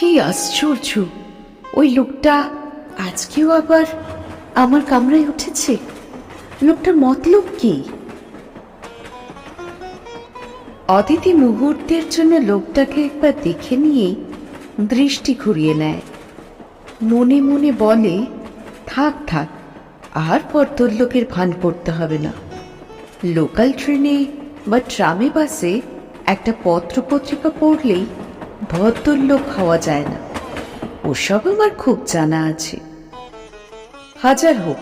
কি আশ্চর্য! ওই লোকটা আজকেও আবার আমার কামরায় উঠেছে। লোকটার মতলব কি? অদিতি মুহূর্তের জন্য লোকটাকে একবার দেখে নিয়ে দৃষ্টি ঘুরিয়ে নেয়। মনে মনে বলে, থাক থাক, আর ভদ্রলোকের ভান করতে হবে না। লোকাল ট্রেনে বা ট্রামে বাসে একটা পত্রপত্রিকা পড়লেই ভদ্রলোক হওয়া যায় না। ওসব আমার খুব জানা আছে। হাজার হোক,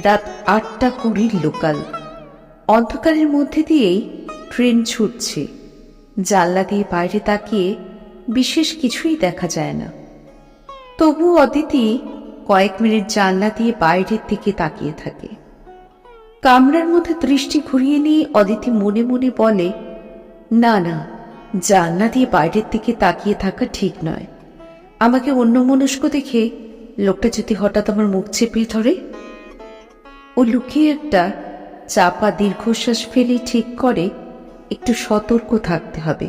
রাত 8:20 লোকাল। অন্ধকারের মধ্যে দিয়েই ট্রেন ছুটছে। জানলা দিয়ে বাইরে তাকিয়ে বিশেষ কিছুই দেখা যায় না। তবু অদিতি কয়েক মিনিট জানলা দিয়ে বাইরের দিকে তাকিয়ে থাকে। কামরার মধ্যে দৃষ্টি ঘুরিয়ে নিয়ে অদিতি মনে মনে বলে, না না, জানলা দিয়ে বাইরের দিকে তাকিয়ে থাকা ঠিক নয়। আমাকে অন্যমনস্ক দেখে লোকটা যদি হঠাৎ আমার মুখ চেপে ধরে। ও লুকিয়ে একটা চাপা দীর্ঘশ্বাস ফেলে ঠিক করে একটু সতর্ক থাকতে হবে।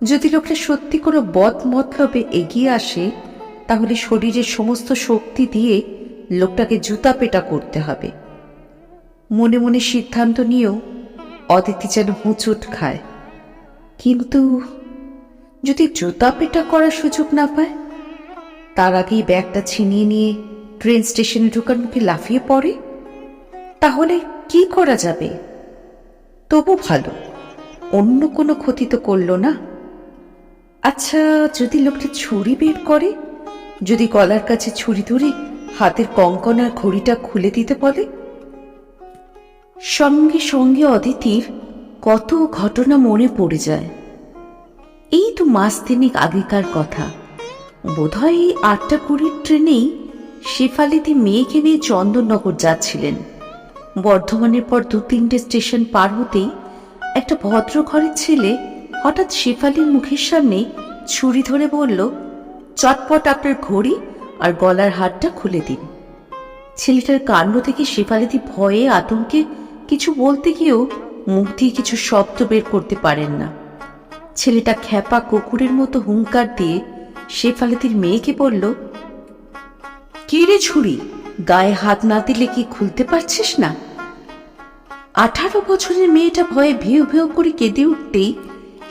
যদি লোকটা সত্যি কোনো বদ মতলবে এগিয়ে আসে, তাহলে শরীরের সমস্ত শক্তি দিয়ে লোকটাকে জুতা পেটা করতে হবে। মনে মনে সিদ্ধান্ত নিয়েও অদিতি যেন হুঁচট খায়। কিন্তু যদি জুতা পেটা করার সুযোগ না পায়, তার আগেই ব্যাগটা ছিনিয়ে নিয়ে ট্রেন স্টেশনে ঢোকার মুখে লাফিয়ে পড়ে, তাহলে কি করা যাবে? তবু ভালো, অন্য কোনো ক্ষতি তো করল না। আচ্ছা, যদি লোকটি ছুরি বের করে, যদি গলার কাছে ছুরি ধরে হাতের কঙ্কন আর ঘড়িটা খুলে দিতে বলে? সঙ্গে সঙ্গে অদিতির কত ঘটনা মনে পড়ে যায়। এই তো মাস তিনেক আগেকার কথা। বোধহয় এই 8:20 ট্রেনেই শেফালিদি মেয়েকে নিয়ে চন্দননগর যাচ্ছিলেন। বর্ধমানের পর 2-3টে স্টেশন পার হতেই একটা ভদ্র ঘরের ছেলে হঠাৎ শেফালির মুখের সামনে ছুরি ধরে বলল, চটপট আপনার ঘড়ি আর গলার হারটা খুলে দিন। ছেলেটার কাণ্ড থেকে শেফালিদি ভয়ে আতঙ্কে কিছু বলতে গিয়েও মুখ দিয়ে কিছু শব্দ বের করতে পারেন না। ছেলেটা খ্যাপা কুকুরের মতো হুঙ্কার দিয়ে শেফালিদির মেয়েকে বলল, কি রে ছুরি, গায়ে হাত না দিলে কি খুলতে পারছিস না? 18 বছরের মেয়েটা ভয়ে ভেউ ভেউ করে কেঁদে উঠতেই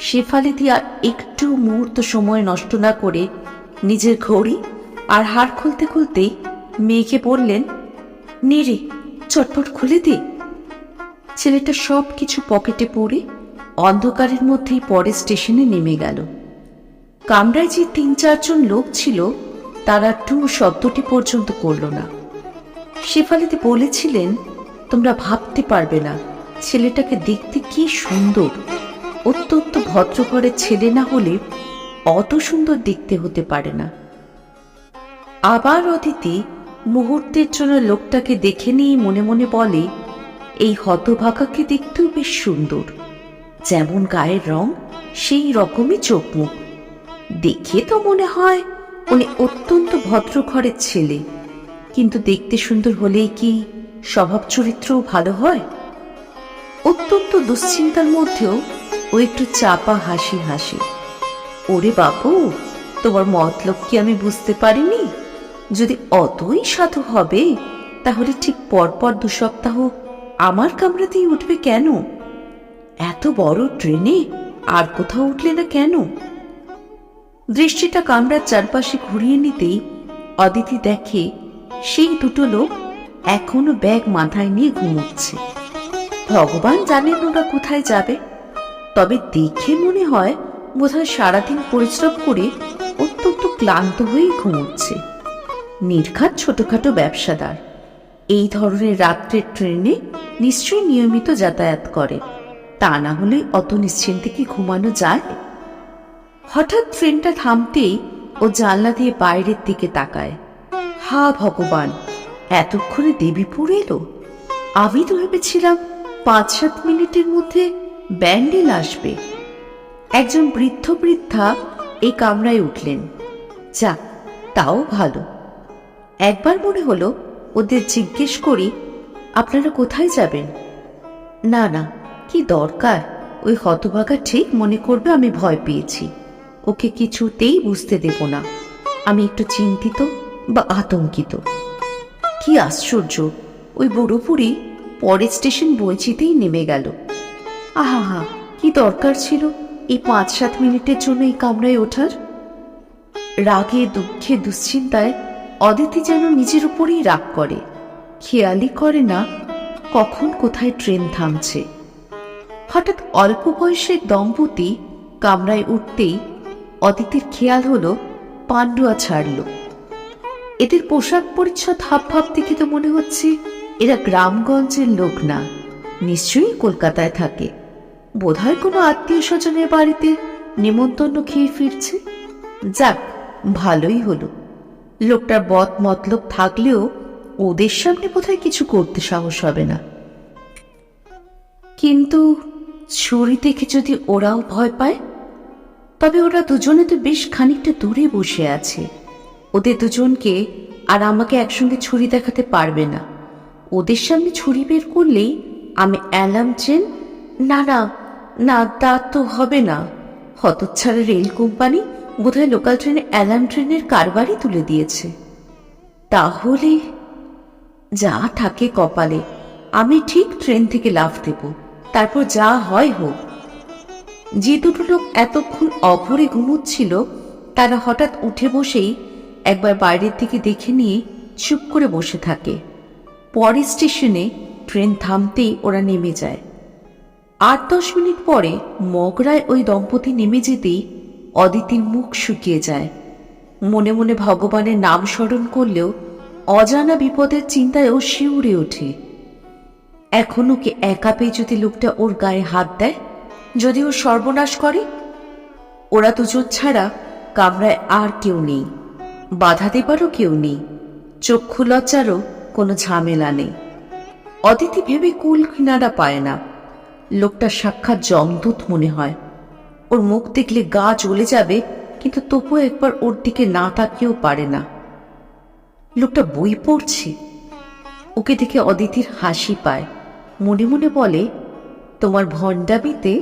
শেফালিদি আর একটু মুহূর্ত সময় নষ্ট না করে নিজের ঘড়ি আর হার খুলতে খুলতেই মেয়েকে বললেন, নে রে, চটপট খুলে দে। ছেলেটা সব কিছু পকেটে পড়ে অন্ধকারের মধ্যেই পরে স্টেশনে নেমে গেল। কামরায় যে 3-4 জন লোক ছিল, তারা টু শব্দটি পর্যন্ত করল না। শেফালিদি বলেছিলেন, তোমরা ভাবতে পারবে না ছেলেটাকে দেখতে কি সুন্দর। অত্যন্ত ভদ্র ঘরের ছেলে না হলে অত সুন্দর দেখতে হতে পারে না। আবার অদিতি মুহূর্তের জন্য লোকটাকে দেখে নিয়ে মনে মনে বলে, এই হতভাগাকে দেখতেও বেশ সুন্দর। যেমন গায়ের রং, সেই রকমই চোখ মুখ। দেখে তো মনে হয় উনি অত্যন্ত ভদ্র ঘরের ছেলে, কিন্তু দেখতে সুন্দর হলেই কি স্বভাব চরিত্রও ভালো হয়? অত্যন্ত দুশ্চিন্তার মধ্যেও ও একটু চাপা হাসি হাসি। ওরে বাবু, তোমার মতলব কি আমি বুঝতে পারিনি? যদি অতই সাধু হবে, তাহলে ঠিক পরপর 2 সপ্তাহ আমার কামরাতেই উঠবে কেন? এত বড় ট্রেনে আর কোথাও উঠলে না কেন? দৃষ্টিটা কামরার চারপাশে ঘুরিয়ে নিতেই অদিতি দেখে সেই 2টো লোক এখনো ব্যাগ মাথায় নিয়ে ঘুমোচ্ছে। ভগবান জানেন ওরা কোথায় যাবে। তবে দেখে মনে হয় বোধহয় সারাদিন পরিশ্রম করে অত্যন্ত ক্লান্ত হয়ে ঘুমোচ্ছে। নির্ঘাত ছোটখাটো ব্যবসাদার, এই ধরনের রাত্রের ট্রেনে নিশ্চয়ই নিয়মিত যাতায়াত করে। তা না হলে অত নিশ্চিন্তে কি ঘুমানো যায়? হঠাৎ ট্রেনটা থামতেই ও জানলা দিয়ে বাইরের দিকে তাকায়। হা ভগবান, এতক্ষণে দেবীপুর এলো? আমি তো ভেবেছিলাম 5-7 মিনিটের মধ্যে ব্যান্ডেল আসবে। একজন বৃদ্ধ বৃদ্ধা এই কামরায় উঠলেন। যাক, তাও ভালো। একবার মনে হলো ওদের জিজ্ঞেস করি, আপনারা কোথায় যাবেন? না না, কি দরকার, ওই হতভাগা ঠিক মনে করবে আমি ভয় পেয়েছি। ওকে কিছুতেই বুঝতে দেব না আমি একটু চিন্তিত বা আতঙ্কিত। কি আশ্চর্য, ওই বুড়ো বুড়ি পরের স্টেশন বইচিতেই নেমে গেল। আহা, কি দরকার ছিল এই 5-7 মিনিটের জন্য এই কামরায় ওঠার? রাগে দুঃখে দুশ্চিন্তায় অদিতি যেন নিজের উপরেই রাগ করে, খেয়ালই করে না কখন কোথায় ট্রেন থামছে। হঠাৎ অল্প বয়সের দম্পতি কামরায় উঠতেই অদিতির খেয়াল হলো পান্ডুয়া ছাড়ল। এদের পোশাক পরিচ্ছদ হাবভাব দেখে তো মনে হচ্ছে এরা গ্রামগঞ্জের লোক না, নিশ্চয়ই কলকাতায় থাকে। বোধহয় কোনো আত্মীয় স্বজনের বাড়িতে নেমন্তন্ন খেয়ে ফিরছে। যাক, ভালোই হলো। লোকটার বদ মতলব থাকলেও ওদের সামনে বোধহয় কিছু করতে সাহস হবে না। কিন্তু ছুরি দেখে যদি ওরাও ভয় পায়, তবে ওরা দুজনে তো বেশ খানিকটা দূরে বসে আছে। ওদের দুজনকে আর আমাকে একসঙ্গে ছুরি দেখাতে পারবে না। ওদের সামনে ছুরি বের করলেই আমি অ্যালার্ম চেন, না না না, তা তো হবে না। হতচ্ছাড়া রেল কোম্পানি বোধহয় লোকাল ট্রেনে অ্যালার্ম ট্রেনের কারবারই তুলে দিয়েছে। তাহলে যা থাকে কপালে, আমি ঠিক ট্রেন থেকে লাফ দেব, তারপর যা হয় হোক। যে দুটো লোক এতক্ষণ অঘরে ঘুমোচ্ছিল তারা হঠাৎ উঠে বসেই একবার বাইরের দিকে দেখে নিয়ে চুপ করে বসে থাকে। পরের স্টেশনে ট্রেন থামতেই ওরা নেমে যায়। 8-10 মিনিট পরে মগরায় ওই দম্পতি নেমে যেতেই অদিতির মুখ শুকিয়ে যায়। মনে মনে ভগবানের নাম স্মরণ করলেও অজানা বিপদের চিন্তায় ও শিউরে ওঠে। এখন ওকে একা পেয়ে যদি লোকটা ওর গায়ে হাত দেয়, যদি ও সর্বনাশ করে। ওরা দুজন ছাড়া কামরায় আর কেউ নেই, বাধা দেবারও কেউ নেই, চক্ষু লজ্জারও কোনো ঝামেলা নেই। অদিতি ভেবে কুল কিনারা পায় না। লোকটা সাক্ষাৎ যমদূত মনে হয়। ওর মুখ দেখলে গা জ্বলে যাবে, কিন্তু তবুও একবার ওর দিকে না তাকিয়েও পারে না। লোকটা বই পড়ছে। ওকে দেখে অদিতির হাসি পায়, মনে মনে বলে, তোমার ভণ্ডামিতে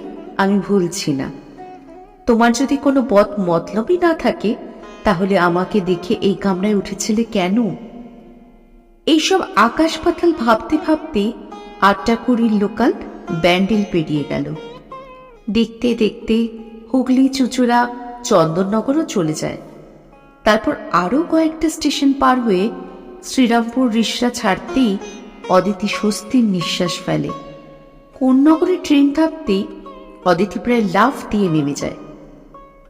আমি ভুলছি না। তোমার যদি কোনো বদ মতলবই না থাকে, তাহলে আমাকে দেখে এই কামরায় উঠেছিলে কেন? এইসব আকাশ পাতাল ভাবতে ভাবতে 8:20 লোকাল ব্যান্ডেল পেরিয়ে গেল। দেখতে দেখতে হুগলি, চুঁচুড়া, চন্দননগরও চলে যায়। তারপর আরও কয়েকটা স্টেশন পার হয়ে শ্রীরামপুর রিসরা ছাড়তেই অদিতি স্বস্তির নিঃশ্বাস ফেলে। কোন নগরে ট্রেন থাকতেই অদিতি প্রায় লাফ দিয়ে নেমে যায়।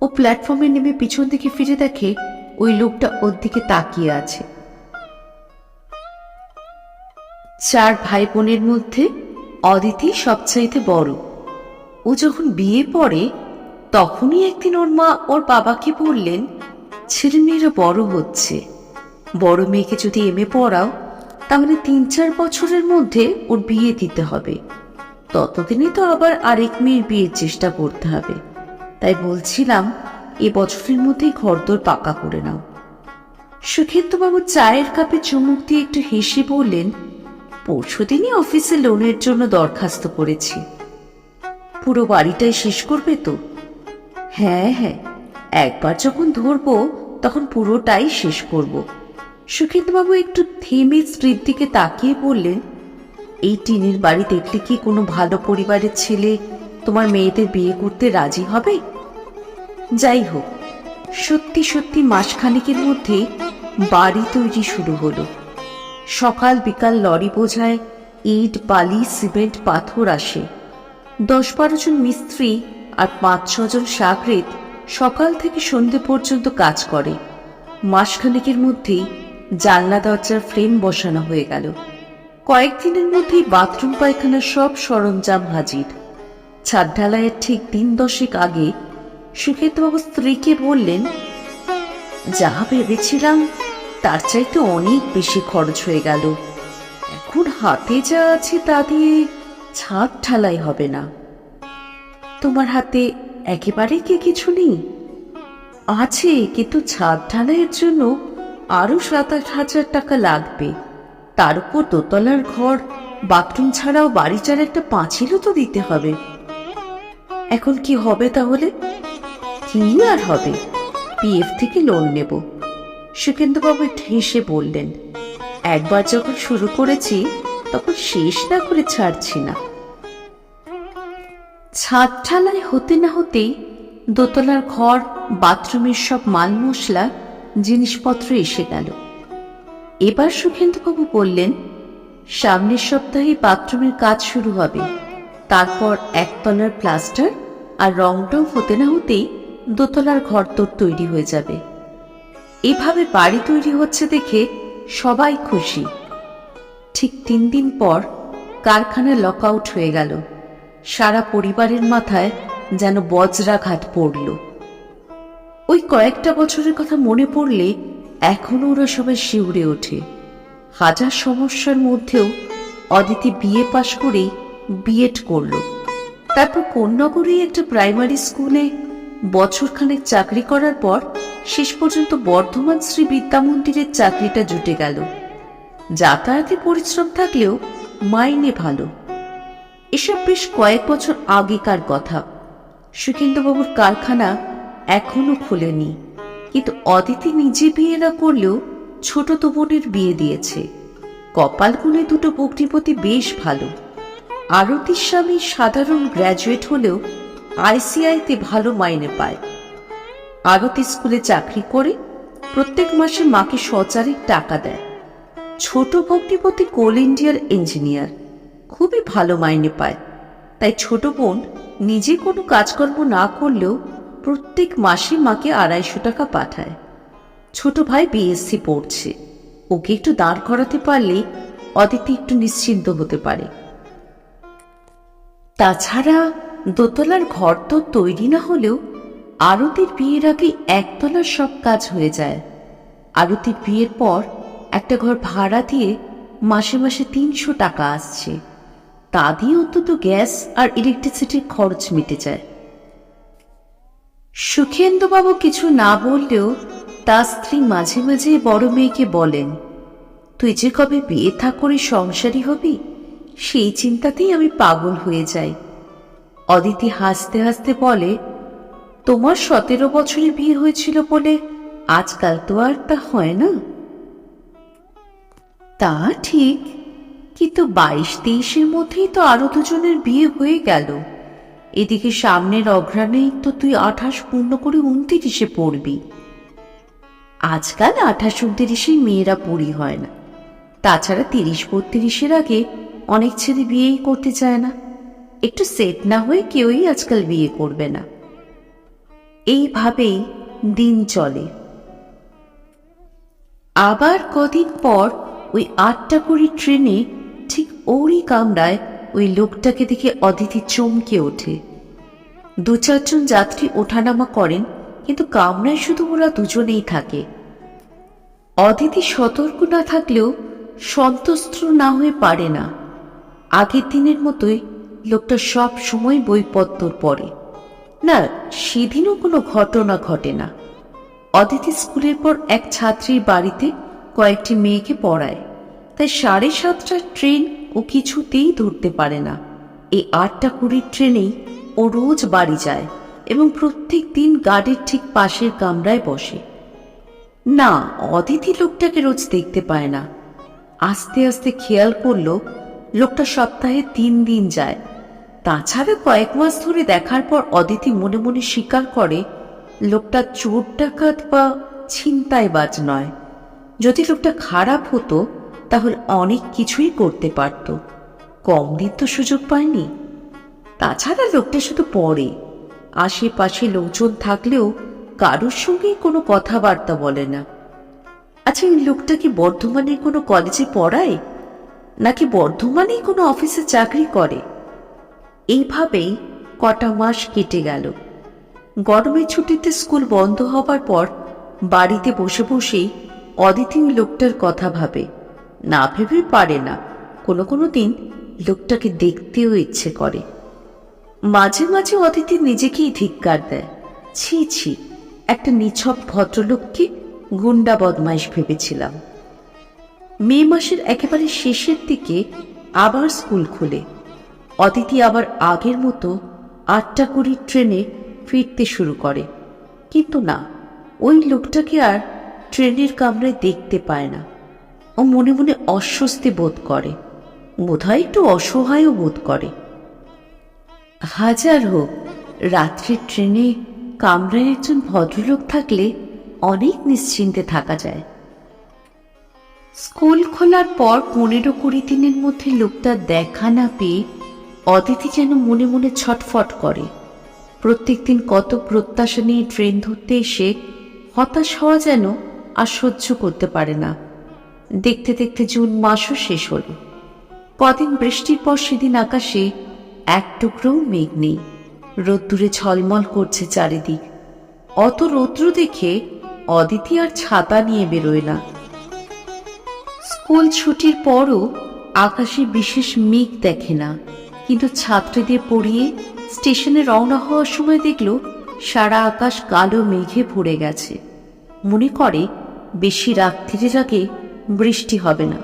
ও প্ল্যাটফর্মে নেমে পিছন দিকে ফিরে দেখে ওই লোকটা ওর দিকে তাকিয়ে আছে। 4 ভাই বোনের মধ্যে অদিতি সবচাইতে বড়। ও যখন বিয়ে পড়ে তখনই একদিন ওর মা ওর বাবাকে বললেন, ছেলেমেয়েরা বড় হচ্ছে, বড় মেয়েকে যদি এমএ পড়াও তাহলে 3-4 বছরের মধ্যে ওর বিয়ে দিতে হবে। ততদিনে তো আবার আরেক মেয়ের বিয়ের চেষ্টা করতে হবে। তাই বলছিলাম এ বছরের মধ্যেই ঘরদোর পাকা করে নাও। সুখেন্দুবাবু চায়ের কাপে চুমুক দিয়ে একটু হেসে বললেন, পরশুদিনই অফিসে লোনের জন্য দরখাস্ত করেছি। পুরো বাড়িটাই শেষ করবে তো? হ্যাঁ হ্যাঁ, একবার যখন ধরবো তখন পুরোটাই শেষ করব। সুখেন্দুবাবু একটু থেমে স্ত্রীর দিকে তাকিয়ে বললেন, এই টিনের বাড়ি দেখলে কি কোনো ভালো পরিবারের ছেলে তোমার মেয়েদের বিয়ে করতে রাজি হবে? যাই হোক, সত্যি সত্যি মাসখানেকের মধ্যে বাড়ি তৈরি শুরু হলো। সকাল বিকাল লরি বোঝায় ইট, বালি, সিমেন্ট, পাথর আসে। 10-12 জন মিস্ত্রি আর 5-6 জন সাগরেদ সকাল থেকে সন্ধে পর্যন্ত কাজ করে। মাসখানেকের মধ্যেই জানলা দরজার ফ্রেম বসানো হয়ে গেল। কয়েকদিনের মধ্যেই বাথরুম পায়খানার সব সরঞ্জাম হাজির। ছাদ ঢালাইয়ের ঠিক 3-10 আগে সুখেন্দুবাবু স্ত্রীকে বললেন, যা ভেবেছিলাম তার চাইতে অনেক বেশি খরচ হয়ে গেল। এখন হাতে যা আছে তা দিয়ে ছাদ ঢালাই হবে না। তোমার হাতে একেবারে কি কিছু নেই? আছে, কিন্তু ছাদ ঢালাইয়ের জন্য আরো 7-8 হাজার টাকা লাগবে। তার উপর দোতলার ঘর, বাথরুম ছাড়াও বাড়িটার একটা পাঁচিলও তো দিতে হবে। এখন কি হবে তাহলে? কি আর হবে, পিএফ থেকে লোন নেব। সুখেন্দুবাবু হেসে বললেন, একবার যখন শুরু করেছি তখন শেষ না করে ছাড়ছি না। ছাদ ঢালাই হতে না হতেই দোতলার ঘর, বাথরুমের সব মাল মশলা, জিনিসপত্র এসে গেল। এবার সুখেন্দুবাবু বললেন, সামনের সপ্তাহে বাথরুমের কাজ শুরু হবে, তারপর একতলার প্লাস্টার আর রং টং হতে না হতেই দোতলার ঘর তোর তৈরি হয়ে যাবে। এভাবে বাড়ি তৈরি হচ্ছে দেখে সবাই খুশি। ঠিক 3 দিন পর কারখানা লক আউট হয়ে গেল। সারা পরিবারের মাথায় যেন বজ্রাঘাত পড়ল। ওই কয়েকটা বছরের কথা মনে পড়লে এখনো ওরা সবাই শিউরে ওঠে। হাজার সমস্যার মধ্যেও অদিতি বিএ পাশ করেই বিএড করল। তারপর কোন্নগরেই একটা প্রাইমারি স্কুলে বছরখানেক চাকরি করার পর শেষ পর্যন্ত বর্ধমান শ্রী বিদ্যা মন্দিরের চাকরিটা জুটে গেল। যাতায়াতে পরিশ্রম থাকলেও মাইনে ভালো। এসব বেশ কয়েক বছর আগেকার কথা। সুখেন্দুবাবুর কারখানা এখনো খোলেনি, কিন্তু অদিতি নিজে বিয়ে না করলেও ছোট তো বোনের বিয়ে দিয়েছে। কপাল গুনে দুটো ভগ্নিপতি বেশ ভালো। আরতির স্বামী সাধারণ গ্র্যাজুয়েট হলেও আইসিআইতে ভালো মাইনে পায়। আরতি স্কুলে চাকরি করে প্রত্যেক মাসে মাকে সচারিক টাকা দেয়। ছোট ভগ্নিপতি কোল ইন্ডিয়ার ইঞ্জিনিয়ার, খুবই ভালো মাইনে পায়। তাই ছোট বোন নিজে কোনো কাজকর্ম না করলেও প্রত্যেক মাসে মাকে 250 টাকা পাঠায়। ছোট ভাই বিএসসি পড়ছে, ওকে একটু দাঁড় করাতে পারলে অদিতি একটু নিশ্চিন্ত হতে পারে। তাছাড়া দোতলার ঘর তো তৈরি না হলেও আরতির বিয়ের আগে একতলার সব কাজ হয়ে যায়। আরতির বিয়ের পর একটা ঘর ভাড়া দিয়ে মাসে মাসে 300 টাকা আসছে। তা দিয়ে অন্তত গ্যাস আর ইলেকট্রিসিটির খরচ মিটে যায়। সুখেন্দুবাবু কিছু না বললেও তার স্ত্রী মাঝে মাঝে বড় মেয়েকে বলেন, তুই যে কবে বিয়ে থা করে সংসারী হবি, সেই চিন্তাতেই আমি পাগল হয়ে যাই। অদিতি হাসতে হাসতে বলে, তোমার 17 বছরে বিয়ে হয়েছিল বলে আজকাল তো আর তা হয় না। তা ঠিক, কিন্তু 22-23-এর মধ্যেই তো আরো দুজনের বিয়ে হয়ে গেল। এদিকে সামনের অঘ্রাণেই তো তুই 28 পূর্ণ করে 29-এ পড়বি। আজকাল 28-29 মেয়েরা পড়ি হয় না। তাছাড়া 30-32-এর আগে অনেক ছেলে বিয়েই করতে চায় না। একটু সেট না হয়ে কেউই আজকাল বিয়ে করবে না। এইভাবেই দিন চলে। আবার কদিন পর ওই 8টা করে ট্রেনে ঠিক ওরই কামরায় ওই লোকটাকে দেখে অদিতি চমকে ওঠে। 2-4 জন যাত্রী ওঠানামা করেন, কিন্তু কামরায় শুধু ওরা দুজনেই থাকে। অদিতি সতর্ক না থাকলেও সন্তুষ্ট না হয়ে পারে না। আগের দিনের মতোই লোকটা সব সময় বইপত্তর পড়ে। না, সেদিনও কোনো ঘটনা ঘটে না। অদিতি স্কুলের পর এক ছাত্রীর বাড়িতে কয়েকটি মেয়েকে পড়ায়, তাই 7:30টার ট্রেন ও কিছুতেই ধরতে পারে না। এই 8টা 20 ট্রেনেই ও রোজ বাড়ি যায় এবং প্রত্যেক দিন গাড়ির ঠিক পাশের কামরায় বসে। না, অদিতি লোকটাকে রোজ দেখতে পায় না। আস্তে আস্তে খেয়াল করল লোকটা সপ্তাহে 3 দিন যায়। তাছাড়া কয়েক মাস ধরে দেখার পর অদিতি মনে মনে স্বীকার করে লোকটা চোর ডাকাত বা ছিনতাইবাজ নয়। যদি লোকটা খারাপ হতো তাহলে অনেক কিছুই করতে পারত, কম দিন তো সুযোগ পায়নি। তাছাড়া লোকটা শুধু পড়ে, আশেপাশে লোকজন থাকলেও কারোর সঙ্গেই কোনো কথাবার্তা বলে না। আচ্ছা, এই লোকটা কি বর্ধমানের কোনো কলেজে পড়ায়, নাকি বর্ধমানেই কোনো অফিসে চাকরি করে? এইভাবেই কটা মাস কেটে গেল। গরমের ছুটিতে স্কুল বন্ধ হবার পর বাড়িতে বসে বসেই অদিতি ওই লোকটার কথা ভাবে। না ভেবে পারে না। কোনো কোনো দিন লোকটাকে দেখতেও ইচ্ছে করে। মাঝে মাঝে অদিতি নিজেকেই ধিক্কার দেয়, ছি ছি, একটা নিছক ভদ্রলোককে গুন্ডা বদমাইশ ভেবেছিলাম। মে মাসের একেবারে শেষের দিকে আবার স্কুল খুলে। অদিতি আবার আগের মতো 8টা 20 ট্রেনে ফিরতে শুরু করে। কিন্তু না, ওই লোকটাকে আর ট্রেনের কামরায় দেখতে পায় না। ও মনে মনে অস্বস্তি বোধ করে, বোধহয় একটু অসহায়ও বোধ করে। হাজার হোক, রাত্রির ট্রেনে কামরায় একজন ভদ্রলোক থাকলে অনেক নিশ্চিন্তে থাকা যায়। স্কুল খোলার পর 15-20 দিনের মধ্যে লোকটার দেখা না পেয়ে অদিতি যেন মনে মনে ছটফট করে। প্রত্যেকদিন কত প্রত্যাশা নিয়ে ট্রেন ধরতে এসে হতাশ হওয়া যেন আর সহ্য করতে পারে না। দেখতে দেখতে জুন মাসও শেষ হল। কদিন বৃষ্টির পর সেদিন আকাশে এক টুকরোও মেঘ নেই, রোদ্দুরে ঝলমল করছে চারিদিক। অত রৌদ্র দেখে অদিতি আর ছাতা নিয়ে বেরোয় না। স্কুল ছুটির পরও আকাশে বিশেষ মেঘ দেখে না, কিন্তু ছাত্রীদের পড়িয়ে স্টেশনে রওনা হওয়ার সময় দেখল সারা আকাশ কালো মেঘে ভরে গেছে। মনে করে বেশি রাত্রির আগে বৃষ্টি হবে না।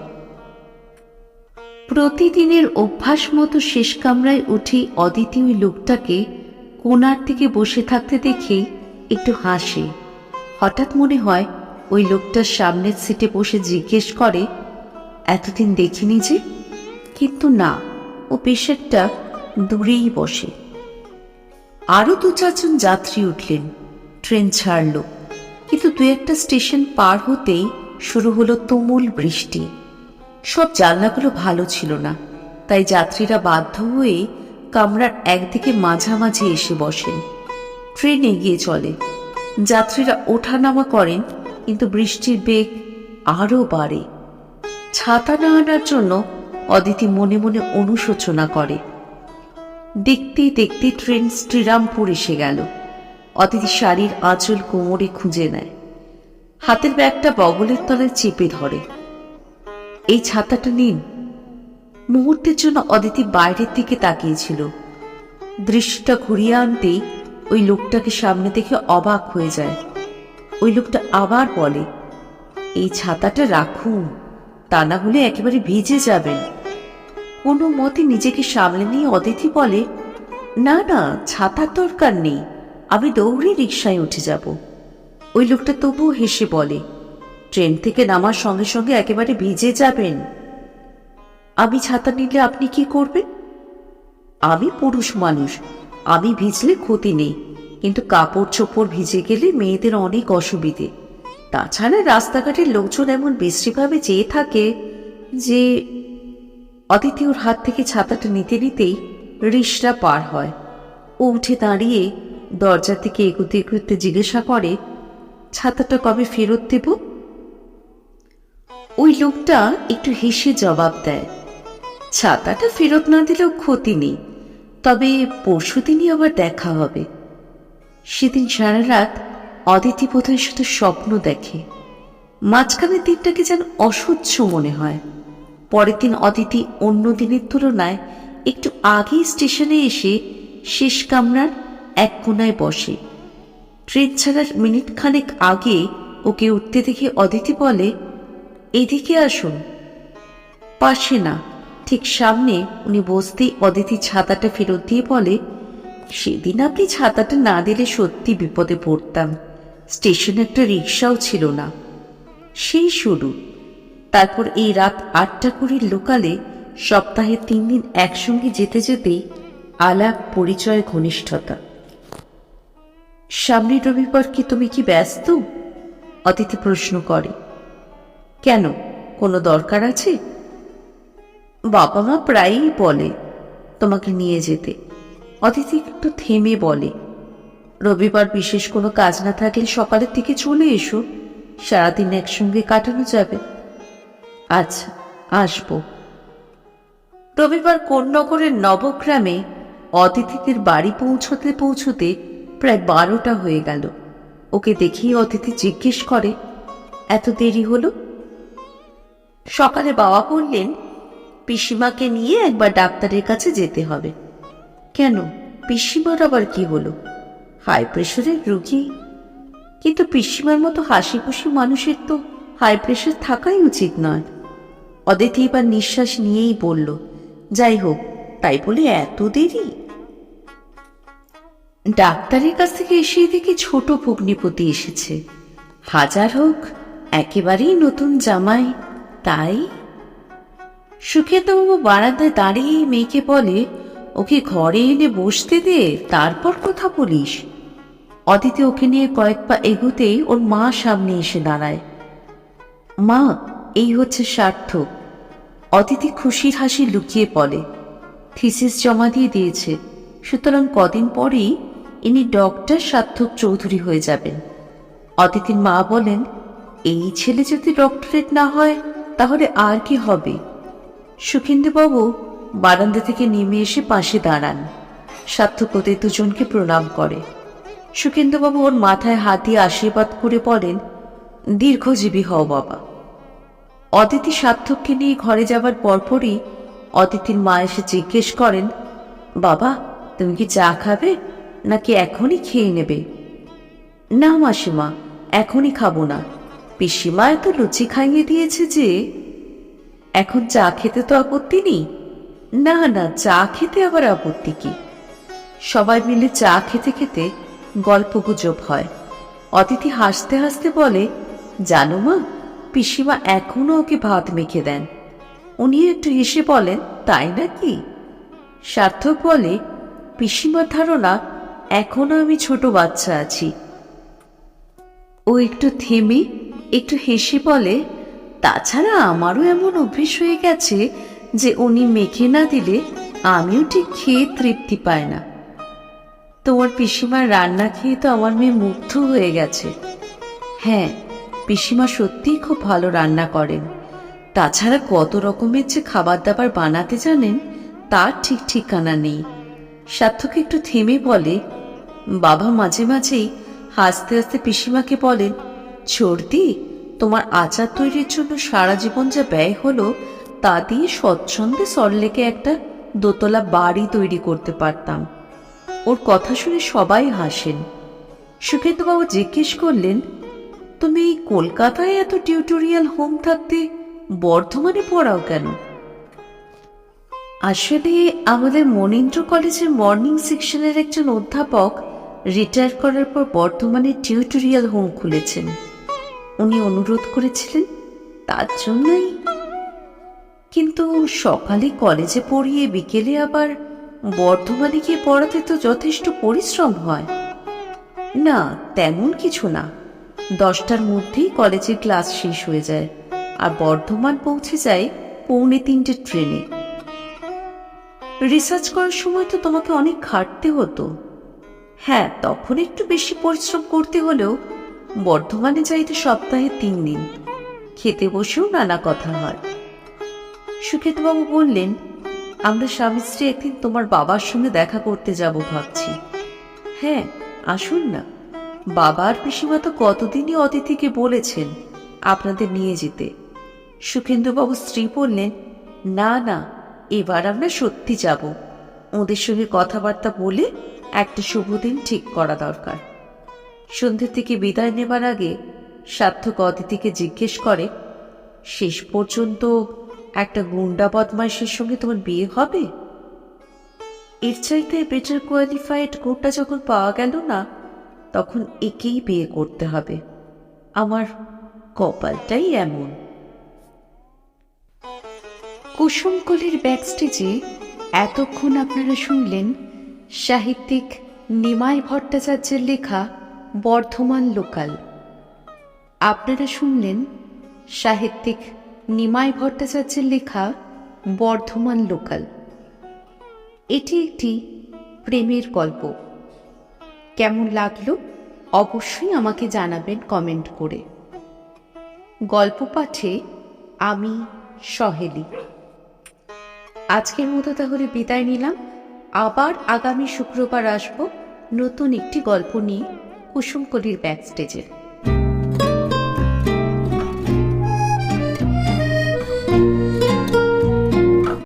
প্রতিদিনের অভ্যাস মতো শেষ কামরায় উঠে অদিতি ওই লোকটাকে কোণার দিকে বসে থাকতে দেখেই একটু হাসে। হঠাৎ মনে হয় ওই লোকটার সামনের সিটে বসে জিজ্ঞেস করে, এতদিন দেখিনি যে। কিন্তু না, ও পেশেন্টটা দূরেই বসে। আরো 2-4 জন যাত্রী উঠলেন, ট্রেন ছাড়ল। কিন্তু 2-1টা স্টেশন পার হতেই শুরু হলো তুমুল বৃষ্টি। সব জানলাগুলো ভালো ছিল না, তাই যাত্রীরা বাধ্য হয়ে কামরার একদিকে মাঝামাঝি এসে বসেন। ট্রেন এগিয়ে চলে, যাত্রীরা ওঠানামা করেন, কিন্তু বৃষ্টির বেগ আরো বাড়ে। ছাতা না আনার জন্য অদিতি মনে মনে অনুশোচনা করে। দেখতে দেখতে ট্রেন শ্রীরামপুর এসে গেল। অদিতি শাড়ির আঁচল কোমরে খুঁজে নেয়, হাতের ব্যাগটা বগলের তলায় চেপে ধরে। এই ছাতাটা নিন। মুহূর্তের জন্য অদিতি বাইরের দিকে তাকিয়েছিল। দৃশ্যটা ঘুরিয়ে আনতেই ওই লোকটাকে সামনে দেখে অবাক হয়ে যায়। ওই লোকটা আবার বলে, এই ছাতাটা রাখুন, তা না হলে একেবারে ভিজে যাবেন। কোনো মতে নিজেকে সামলে নিয়ে অদিতি বলে, না না, ছাতার দরকার নেই, আমি দৌড়ে রিকশায় উঠে যাব। ওই লোকটা তবুও হেসে বলে, ট্রেন থেকে নামার সঙ্গে সঙ্গে একেবারে ভিজে যাবেন। আমি ছাতা নিলে আপনি কি করবেন? আমি পুরুষ মানুষ, আমি ভিজলে ক্ষতি নেই, কিন্তু কাপড় চোপড় ভিজে গেলে মেয়েদের অনেক অসুবিধে। তাছাড়া রাস্তাঘাটের লোকজন এমন বিশ্রীভাবে চেয়ে থাকে যে। অদিতি ওর হাত থেকে ছাতাটা নিতে নিতেই রিকশা পার হয়। ও উঠে দাঁড়িয়ে দরজা থেকে এগোতে এগোতে জিজ্ঞাসা করে, ছাতাটা কবে ফেরত দেব? ওই লোকটা একটু হেসে জবাব দেয়, ছাতাটা ফেরত না দিলেও ক্ষতি নেই, তবে পরশুদিনই আবার দেখা হবে। সেদিন সারা রাত অদিতি বোধহয় শুধু স্বপ্ন দেখে। মাঝখানের দিনটাকে যেন অসহ্য মনে হয়। পরের দিন অদিতি অন্য দিনের তুলনায় একটু আগে স্টেশনে এসে শেষ কামরার এক কোনায় বসে। ট্রেন ছাড়ার মিনিট খানেক আগে ওকে উঠতে দেখে অদিতি বলে, এদিকে আসুন। পাশে না, ঠিক সামনে উনি বসতেই অদিতি ছাতাটা ফেরত দিয়ে বলে, সেদিন আপনি ছাতাটা না দিলে সত্যি বিপদে পড়তাম। স্টেশনে একটা রিকশাও ছিল না। সেই শুরু। তারপর এই রাত 8টা করে লোকালে সপ্তাহে 3 দিন একসঙ্গে যেতে যেতেই আলাপ, পরিচয়, ঘনিষ্ঠতা। সামনের রবিবার কি তুমি কি ব্যস্ত? অদিতি প্রশ্ন করে। কেন, কোনো দরকার আছে? বাবা মা প্রায়ই বলে তোমাকে নিয়ে যেতে। অদিতি একটু থেমে বলে, রবিবার বিশেষ কোনো কাজ না থাকলে সকালের দিকে চলে এসো, সারাদিন একসঙ্গে কাটানো যাবে। আচ্ছা, আসবো। রবিবার কোন্নগরের নবগ্রামে অতিথিদের বাড়ি পৌঁছতে পৌঁছতে প্রায় 12টা হয়ে গেল। ওকে দেখেই অতিথি জিজ্ঞেস করে, এত দেরি হলো? সকালে বাবা বললেন পিসিমাকে নিয়ে একবার ডাক্তারের কাছে যেতে হবে। কেন, পিসিমার আবার কি হলো? হাই প্রেশারের রোগী। কিন্তু পিসিমার মতো হাসি খুশি মানুষের তো হাই প্রেশার থাকাই উচিত নয়। অদিতি এবার নিঃশ্বাস নিয়েই বলল, যাই হোক, তাই বলে এত দেরি? ডাক্তারের কাছ থেকে এসে দেখি ছোট ভগ্নিপতি এসেছে। হাজার হোক একেবারেই নতুন জামাই, তাই। সুখেতবাবু বারান্দায় দাঁড়িয়ে মেয়েকে বলে, ওকে ঘরে এনে বসতে দে, তারপর কথা বলিস। অদিতি ওকে নিয়ে কয়েক পা এগোতেই ওর মা সামনে এসে দাঁড়ায়। মা, এই হচ্ছে সার্থক। অদিতি খুশির হাসি লুকিয়ে বলে, থিসিস জমা দিয়ে দিয়েছে, সুতরাং কদিন পরেই ইনি ডক্টর সার্থক চৌধুরী হয়ে যাবেন। অদিতির মা বলেন, এই ছেলে যদি ডক্টরেট না হয় তাহলে আর কি হবে? সুখেন্দুবাবু বারান্দা থেকে নেমে এসে পাশে দাঁড়ান। সার্থক ওদের দুজনকে প্রণাম করে। সুখেন্দুবাবু ওর মাথায় হাত দিয়ে আশীর্বাদ করে বলেন, দীর্ঘজীবী হও বাবা। অদিতি সার্থককে নিয়ে ঘরে যাবার পরপরই অদিতির মা এসে জিজ্ঞেস করেন, বাবা তুমি কি চা খাবে নাকি এখনই খেয়ে নেবে? না মাসিমা, এখনই খাবো না, পিসিমা এত লুচি খাইয়ে দিয়েছে যে। এখন চা খেতে তো আপত্তি নেই? না না, চা খেতে আবার আপত্তি কি? সবাই মিলে চা খেতে খেতে গল্পগুজব হয়। অদিতি হাসতে হাসতে বলে, জানো মা, পিসিমা এখনো ওকে ভাত মেখে দেন। উনি একটু হেসে বলেন, তাই নাকি? সার্থক বলে, পিসিমার ধারণা এখনো আমি ছোট বাচ্চা আছি। ও একটু থেমে একটু হেসে বলে, তাছাড়া আমারও এমন অভ্যেস হয়ে গেছে যে উনি মেখে না দিলে আমিও ঠিক খেয়ে তৃপ্তি পাই না। তোমার পিসিমার রান্না খেয়ে তো আমার মেয়ে মুগ্ধ হয়ে গেছে। হ্যাঁ, পিসিমা সত্যিই খুব ভালো রান্না করেন। তাছাড়া কত রকমের যে খাবার দাবার বানাতে জানেন তার ঠিক ঠিকানা নেই। সার্থক একটু থেমে বলে, বাবা মাঝে মাঝেই হাসতে হাসতে পিসিমাকে বলেন, ছোড়দি, তোমার আচার তৈরির জন্য সারা জীবন যা ব্যয় হলো তা দিয়ে স্বচ্ছন্দে সল্টলেকে একটা দোতলা বাড়ি তৈরি করতে পারতাম। ওর কথা শুনে সবাই হাসেন। সুখেন্দুবাবু জিজ্ঞেস করলেন, তুমি কলকাতায় এত টিউটোরিয়াল হোম থাকতে বর্ধমানে পড়াও কেন? আসলে আমাদের মনীন্দ্র কলেজের মর্নিং সেকশনের একজন অধ্যাপক রিটায়ার করার পর বর্ধমানে টিউটোরিয়াল হোম খুলেছেন। উনি অনুরোধ করেছিলেন, তার জন্যই। কিন্তু সকালে কলেজে পড়িয়ে বিকেলে আবার বর্ধমানে গিয়ে পড়াতে তো যথেষ্ট পরিশ্রম হয়। না, তেমন কিছু না। 10টার মধ্যেই কলেজের ক্লাস শেষ হয়ে যায়, আর বর্ধমান পৌঁছে যায় 2:45 ট্রেনে। রিসার্চ করার সময় তো তোমাকে অনেক খাটতে হতো। হ্যাঁ, তখন একটু বেশি পরিশ্রম করতে হলেও বর্ধমানে যাইতে সপ্তাহে 3 দিন। খেতে বসেও নানা কথা হয়। সুখেতবাবু বললেন, আমরা স্বামী স্ত্রী একদিন তোমার বাবার সঙ্গে দেখা করতে যাব ভাবছি। হ্যাঁ, আসুন না। বাবার পিসিমা তো কতদিনই অতিথিকে বলেছেন আপনাদের নিয়ে যেতে। সুখেন্দুবাবু স্ত্রী বললেন, না না, এবার আমরা সত্যি যাব। ওদের সঙ্গে কথাবার্তা বলে একটা শুভ দিন ঠিক করা দরকার। সন্ধ্যে থেকে বিদায় নেবার আগে সার্থক অদিতিকে জিজ্ঞেস করে, শেষ পর্যন্ত একটা গুন্ডা বদমাইশের সঙ্গে তোমার বিয়ে হবে? এর চাইতে বেটার কোয়ালিফাইড গুন্ডা যখন পাওয়া গেল না, তখন একেই বিয়ে করতে হবে। আমার কপালটাই এমন। কুসুমকলির ব্যাকস্টেজে এতক্ষণ আপনারা শুনলেন সাহিত্যিক নিমাই ভট্টাচার্যের লেখা বর্ধমান লোকাল। আপনারা শুনলেন সাহিত্যিক নিমাই ভট্টাচার্যের লেখা বর্ধমান লোকাল। এটি একটি প্রেমের গল্প। কেমন লাগলো অবশ্যই আমাকে জানাবেন কমেন্ট করে। গল্প পাঠে আমি সহেলি। আজকের মতো তাহলে বিদায় নিলাম। আবার আগামী শুক্রবার আসব নতুন একটি গল্প নিয়ে কুসুমকলির ব্যাকস্টেজে।